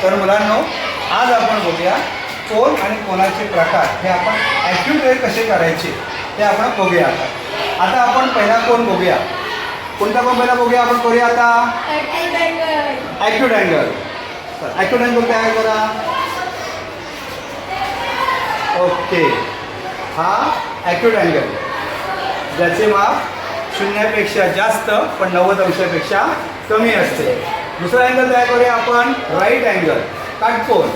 तर मुलांनो, आज आपण बघूया कोन आणि कोनाचे प्रकार हे आपण ॲक्युट कसे करायचे ते आपण बघूया. आता आपण पहिला कोन बघूया. कोणता कोन पहिला बघूया आपण करूया आता ॲक्युट अँगल. ॲक्युट अँगल तयार करा. ओके, हा ॲक्युट अँगल ज्याचे माप 0पेक्षा जास्त पण 90 अंशापेक्षा कमी असते. दुसरा अँगल तयार करूया आपण राईट अँगल, काटकोन.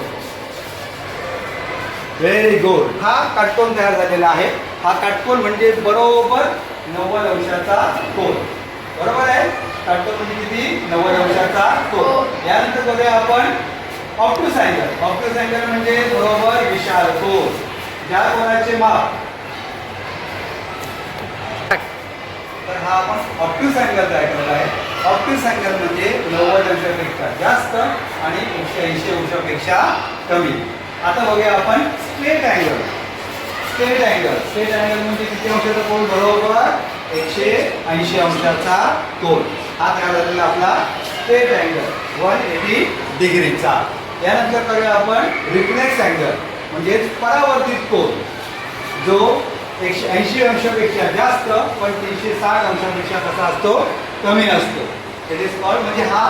व्हेरी गुड, हा काटकोन तयार झालेला आहे. हा काटकोन म्हणजे बरोबर 90 अंशाचा कोन. बरोबर आहे, काटकोन म्हणजे किती? 90 अंशाचा कोन. यानंतर करूया आपण ऑब्ट्यूस अँगल. ऑब्ट्यूस अँगल म्हणजे बरोबर विशाल कोन. ज्या कोनाचे माप, तर हा आपण ऑब्ट्यूस अँगल तयार केलेला आहे. ऑब्ट्यूस अँगल म्हणजे 90 अंशापेक्षा जास्त आणि 180 अंशापेक्षा कमी. आता बघूया आपण straight angle. Straight angle, straight angle म्हणजे किती अंशाचा कोन? बरोबर 180 अंशाचा कोन. हा तयार झालेला आपला स्ट्रेट अँगल 180 डिग्रीचा. यानंतर करूया आपण रिफ्लेक्स अँगल म्हणजे परावर्तित कोन, जो 180 अंशापेक्षा जास्त पण 360 अंशापेक्षा कसा असतो? कमी असतो. इट इज कॉल्ड, म्हणजे हा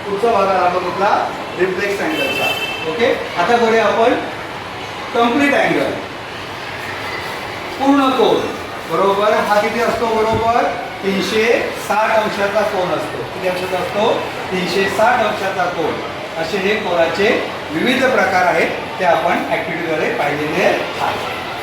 पुढचा भाग आला कुठला? रिफ्लेक्स अँगलचा. ओके, आता करूया आपण कंप्लीट अँगल, पूर्ण कोन. बरोबर हा किती असतो? बरोबर 360 अंशाचा कोन असतो. किती अंशाचा असतो? 360 अंशाचा कोन. असे हे कोनाचे विविध प्रकार आहेत, ते आपण ॲक्टिव्हिटीद्वारे पाहिलेले आहेत.